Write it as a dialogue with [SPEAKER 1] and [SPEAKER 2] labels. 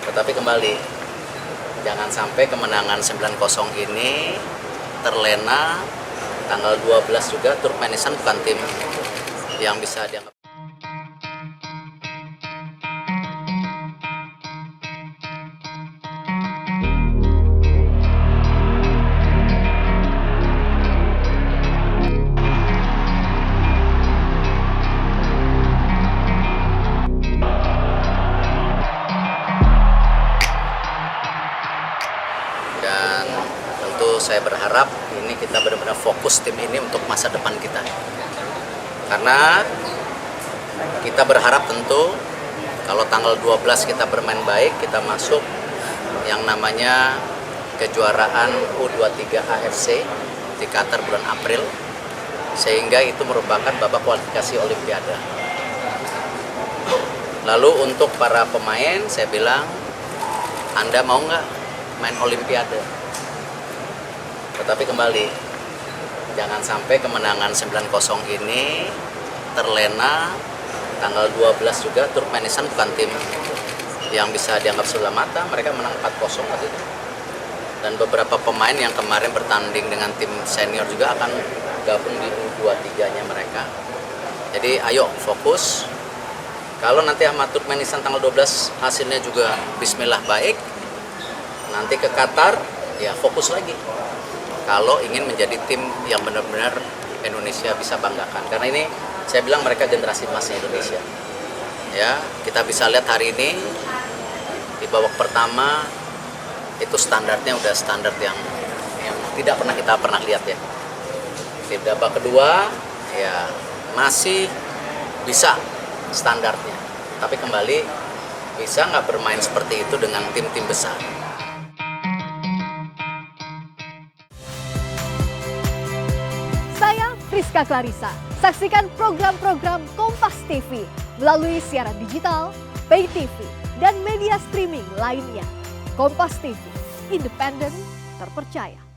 [SPEAKER 1] Tetapi kembali, jangan sampai kemenangan 9-0 ini terlena. Tanggal 12 juga Turkmenistan bukan tim yang bisa dianggap. Dan tentu saya berharap ini kita benar-benar fokus tim ini untuk masa depan kita. Karena kita berharap tentu kalau tanggal 12 kita bermain baik, kita masuk yang namanya kejuaraan U23 AFC di Qatar bulan April, sehingga itu merupakan babak kualifikasi Olimpiade. Lalu untuk para pemain, saya bilang, Anda mau nggak main Olimpiade? Tetapi kembali, jangan sampai kemenangan 9-0 ini terlena. Tanggal 12 juga Turkmenistan bukan tim yang bisa dianggap sebelah mata. Mereka menang 4-0 waktu itu. Dan beberapa pemain yang kemarin bertanding dengan tim senior juga akan gabung di U23-nya mereka. Jadi ayo fokus. Kalau nanti sama Turkmenistan tanggal 12 hasilnya juga bismillah baik, nanti ke Qatar ya fokus lagi. Kalau ingin menjadi tim yang benar-benar Indonesia bisa banggakan. Karena ini saya bilang mereka generasi emasnya Indonesia. Ya, kita bisa lihat hari ini di babak pertama itu standarnya udah standar yang tidak pernah kita lihat ya. Di babak kedua ya masih bisa standarnya. Tapi kembali bisa nggak bermain seperti itu dengan tim-tim besar.
[SPEAKER 2] Saya Friska Clarissa. Saksikan program-program Kompas TV melalui siaran digital, pay TV, dan media streaming lainnya. Kompas TV, independen, terpercaya.